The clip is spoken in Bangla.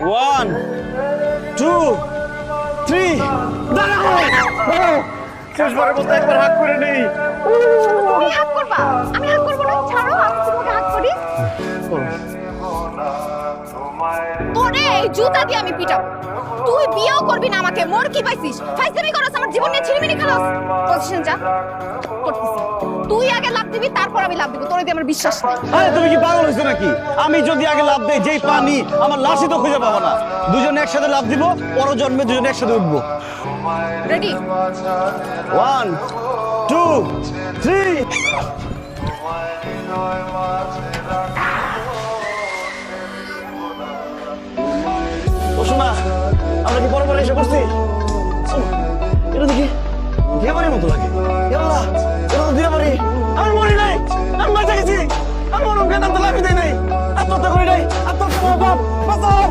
ওয়ান টু থ্রি শেষবারের মতো একবার হাত করে নেই। তুমি হাত করবা? আমি হাত করবো না, ছাড়ো, আমি তোমাকে হাত করি। তোরে এই জুতা দিয়ে আমি পিটাবো। তুই বিয়েও করবি না আমাকে, মোর কি পাইছিস? ফাইজলামি করছ, আমার জীবন নিয়ে ছিনিমিনি খেলাস। পজিশন যা করতেছি। তুই আগে লাভ দিবি, তারপর আমি লাভ দিব। তোরে দিয়ে আমার বিশ্বাস নেই। আরে তুমি কি পাগল হয়েছো নাকি? আমি যদি আগে লাভ দেই, যেই পানি আমার লাশই তো খুঁজে পাবো না। দুজনে একসাথে লাভ দিব, পর জন্মে দুজনে একসাথে উঠবো। রেডি? One two three. ওসমা, আমরা কি পরে এসে বসছি? এটা দেখি বিয়েবাড়ির মতো লাগে। ইয়াল্লাহ, এটা তো বিয়েবাড়ি। আমি মরি নাই, আমি বেঁচে গেছি। আমি মরুম কেন? আমি তো লাভই দেয় নাই, আত্মহত্যা করি নাই। আত্মহত্যা বাপ বাঁচাও।